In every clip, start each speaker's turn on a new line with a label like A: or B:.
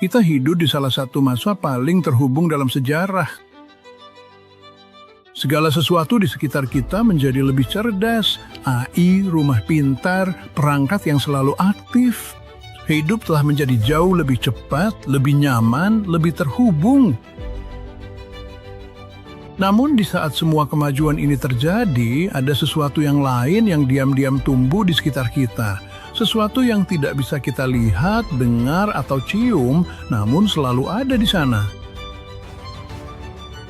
A: Kita hidup di salah satu masa paling terhubung dalam sejarah. Segala sesuatu di sekitar kita menjadi lebih cerdas. AI, rumah pintar, perangkat yang selalu aktif. Hidup telah menjadi jauh lebih cepat, lebih nyaman, lebih terhubung. Namun di saat semua kemajuan ini terjadi, ada sesuatu yang lain yang diam-diam tumbuh di sekitar kita. Sesuatu yang tidak bisa kita lihat, dengar, atau cium, namun selalu ada di sana.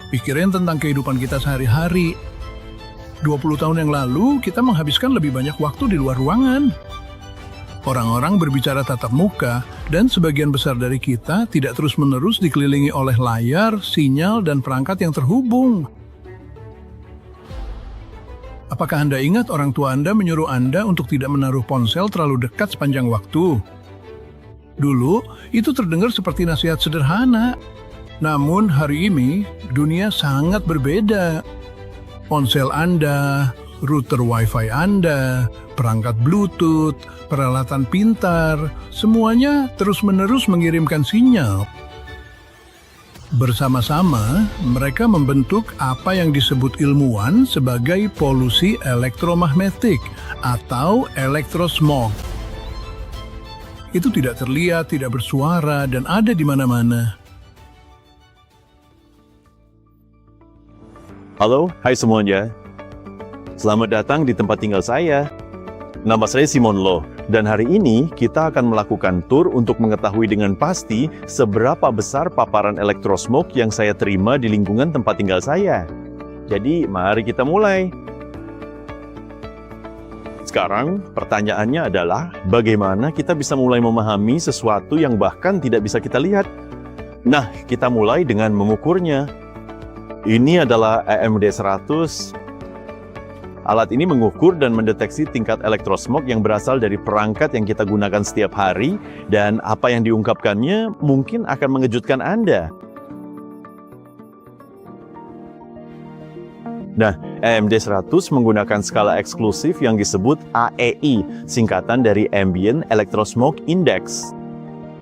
A: Pikirin tentang kehidupan kita sehari-hari. 20 tahun yang lalu, kita menghabiskan lebih banyak waktu di luar ruangan. Orang-orang berbicara tatap muka, dan sebagian besar dari kita tidak terus-menerus dikelilingi oleh layar, sinyal, dan perangkat yang terhubung. Apakah Anda ingat orang tua Anda menyuruh Anda untuk tidak menaruh ponsel terlalu dekat sepanjang waktu? Dulu, itu terdengar seperti nasihat sederhana. Namun hari ini, dunia sangat berbeda. Ponsel Anda, router Wi-Fi Anda, perangkat Bluetooth, peralatan pintar, semuanya terus-menerus mengirimkan sinyal. Bersama-sama, mereka membentuk apa yang disebut ilmuwan sebagai polusi elektromagnetik atau elektrosmog. Itu tidak terlihat, tidak bersuara, dan ada di mana-mana.
B: Halo, hai semuanya. Selamat datang di tempat tinggal saya. Nama saya Simon Lo, dan hari ini kita akan melakukan tur untuk mengetahui dengan pasti seberapa besar paparan elektrosmog yang saya terima di lingkungan tempat tinggal saya. Jadi, mari kita mulai. Sekarang, pertanyaannya adalah, bagaimana kita bisa mulai memahami sesuatu yang bahkan tidak bisa kita lihat? Nah, kita mulai dengan mengukurnya. Ini adalah EMD 100. Alat ini mengukur dan mendeteksi tingkat elektrosmog yang berasal dari perangkat yang kita gunakan setiap hari, dan apa yang diungkapkannya mungkin akan mengejutkan Anda. Nah, EMD 100 menggunakan skala eksklusif yang disebut AEI, singkatan dari Ambient Electrosmog Index.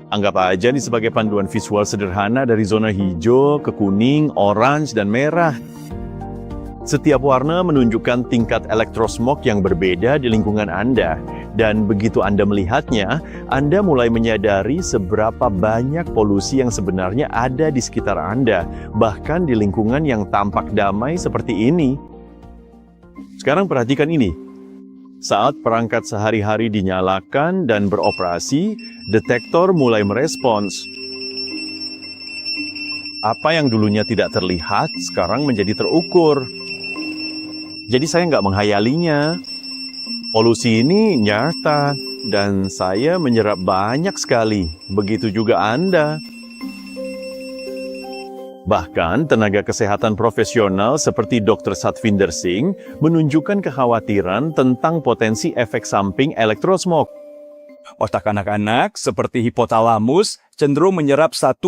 B: Anggap aja ini sebagai panduan visual sederhana dari zona hijau ke kuning, orange, dan merah. Setiap warna menunjukkan tingkat elektrosmog yang berbeda di lingkungan Anda. Dan begitu Anda melihatnya, Anda mulai menyadari seberapa banyak polusi yang sebenarnya ada di sekitar Anda, bahkan di lingkungan yang tampak damai seperti ini. Sekarang perhatikan ini. Saat perangkat sehari-hari dinyalakan dan beroperasi, detektor mulai merespons. Apa yang dulunya tidak terlihat, sekarang menjadi terukur. Jadi saya nggak menghayalinya. Polusi ini nyata, dan saya menyerap banyak sekali. Begitu juga Anda. Bahkan tenaga kesehatan profesional seperti Dr. Satvinder Singh menunjukkan kekhawatiran tentang potensi efek samping elektrosmog.
C: Otak anak-anak seperti hipotalamus cenderung menyerap 1,5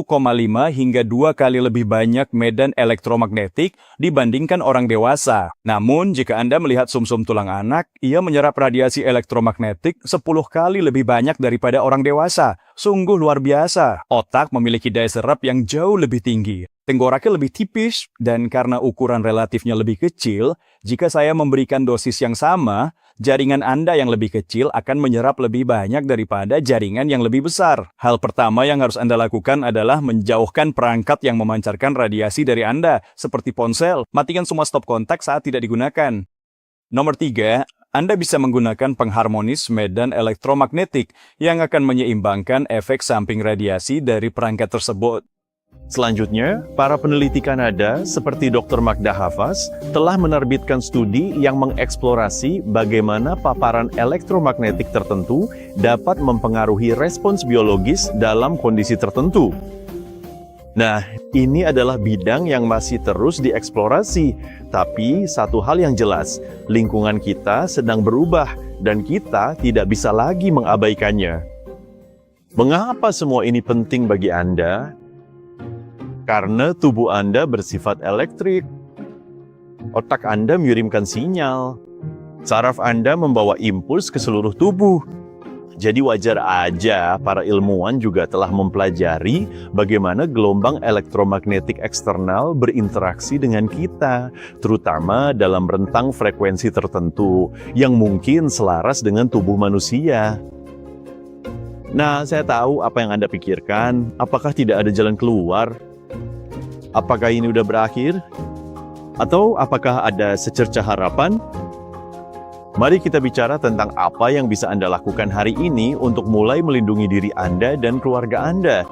C: hingga 2 kali lebih banyak medan elektromagnetik dibandingkan orang dewasa. Namun, jika Anda melihat sumsum tulang anak, ia menyerap radiasi elektromagnetik 10 kali lebih banyak daripada orang dewasa. Sungguh luar biasa. Otak memiliki daya serap yang jauh lebih tinggi. Tenggoroknya lebih tipis, dan karena ukuran relatifnya lebih kecil, jika saya memberikan dosis yang sama, jaringan Anda yang lebih kecil akan menyerap lebih banyak daripada jaringan yang lebih besar. Hal pertama yang harus Anda lakukan adalah menjauhkan perangkat yang memancarkan radiasi dari Anda, seperti ponsel. Matikan semua stop kontak saat tidak digunakan. Nomor 3, Anda bisa menggunakan pengharmonis medan elektromagnetik yang akan menyeimbangkan efek samping radiasi dari perangkat tersebut.
B: Selanjutnya, para peneliti Kanada seperti Dr. Magda Hafaz telah menerbitkan studi yang mengeksplorasi bagaimana paparan elektromagnetik tertentu dapat mempengaruhi respons biologis dalam kondisi tertentu. Nah, ini adalah bidang yang masih terus dieksplorasi, tapi satu hal yang jelas, lingkungan kita sedang berubah dan kita tidak bisa lagi mengabaikannya. Mengapa semua ini penting bagi Anda? Karena tubuh Anda bersifat elektrik. Otak Anda mengirimkan sinyal. Saraf Anda membawa impuls ke seluruh tubuh. Jadi wajar aja para ilmuwan juga telah mempelajari bagaimana gelombang elektromagnetik eksternal berinteraksi dengan kita, terutama dalam rentang frekuensi tertentu yang mungkin selaras dengan tubuh manusia. Nah, saya tahu apa yang Anda pikirkan. Apakah tidak ada jalan keluar? Apakah ini udah berakhir? Atau apakah ada secercah harapan? Mari kita bicara tentang apa yang bisa Anda lakukan hari ini untuk mulai melindungi diri Anda dan keluarga Anda.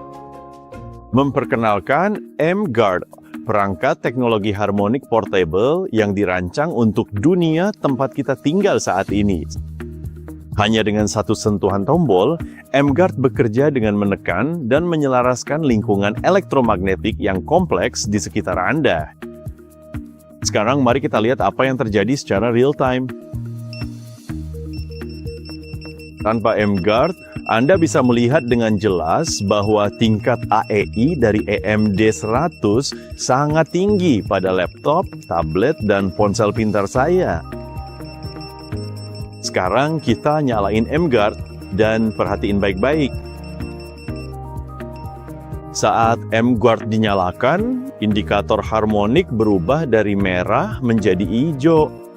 B: Memperkenalkan M-Guard, perangkat teknologi harmonik portable yang dirancang untuk dunia tempat kita tinggal saat ini. Hanya dengan satu sentuhan tombol, M-Guard bekerja dengan menekan dan menyelaraskan lingkungan elektromagnetik yang kompleks di sekitar Anda. Sekarang mari kita lihat apa yang terjadi secara real time. Tanpa M-Guard, Anda bisa melihat dengan jelas bahwa tingkat AEI dari EMD 100 sangat tinggi pada laptop, tablet, dan ponsel pintar saya. Sekarang kita nyalain M-Guard dan perhatiin baik-baik. Saat M-Guard dinyalakan, indikator harmonik berubah dari merah menjadi hijau.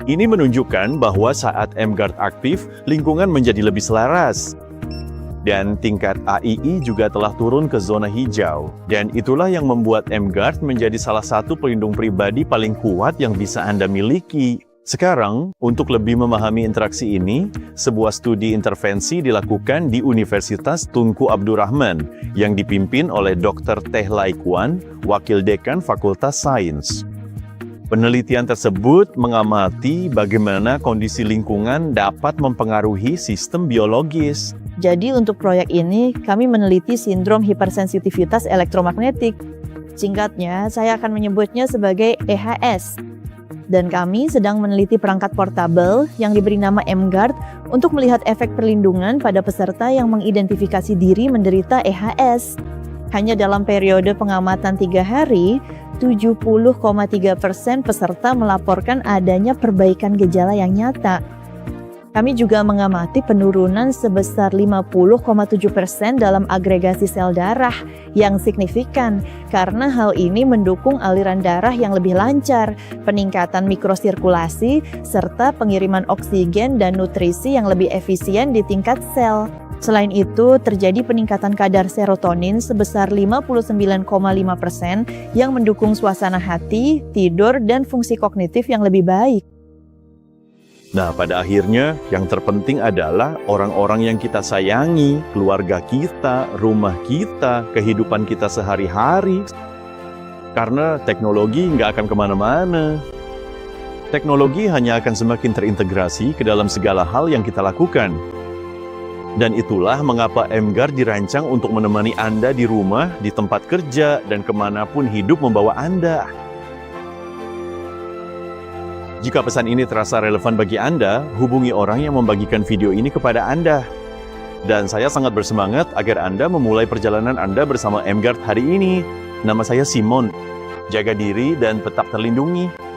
B: Ini menunjukkan bahwa saat M-Guard aktif, lingkungan menjadi lebih selaras. Dan tingkat AII juga telah turun ke zona hijau. Dan itulah yang membuat M-Guard menjadi salah satu pelindung pribadi paling kuat yang bisa Anda miliki. Sekarang, untuk lebih memahami interaksi ini, sebuah studi intervensi dilakukan di Universitas Tunku Abdurrahman yang dipimpin oleh Dr. Teh Lai Kwan, Wakil Dekan Fakultas Sains. Penelitian tersebut mengamati bagaimana kondisi lingkungan dapat mempengaruhi sistem biologis.
D: Jadi untuk proyek ini, kami meneliti sindrom hipersensitivitas elektromagnetik. Singkatnya, saya akan menyebutnya sebagai EHS. Dan kami sedang meneliti perangkat portable yang diberi nama M-Guard untuk melihat efek perlindungan pada peserta yang mengidentifikasi diri menderita EHS. Hanya dalam periode pengamatan 3 hari, 70,3% peserta melaporkan adanya perbaikan gejala yang nyata. Kami juga mengamati penurunan sebesar 50,7% dalam agregasi sel darah yang signifikan karena hal ini mendukung aliran darah yang lebih lancar, peningkatan mikrosirkulasi, serta pengiriman oksigen dan nutrisi yang lebih efisien di tingkat sel. Selain itu, terjadi peningkatan kadar serotonin sebesar 59,5% yang mendukung suasana hati, tidur, dan fungsi kognitif yang lebih baik.
B: Nah, pada akhirnya, yang terpenting adalah orang-orang yang kita sayangi, keluarga kita, rumah kita, kehidupan kita sehari-hari. Karena teknologi nggak akan kemana-mana. Teknologi hanya akan semakin terintegrasi ke dalam segala hal yang kita lakukan. Dan itulah mengapa M-Guard dirancang untuk menemani Anda di rumah, di tempat kerja, dan kemanapun hidup membawa Anda. Jika pesan ini terasa relevan bagi Anda, hubungi orang yang membagikan video ini kepada Anda. Dan saya sangat bersemangat agar Anda memulai perjalanan Anda bersama M-Guard hari ini. Nama saya Simon. Jaga diri dan tetap terlindungi.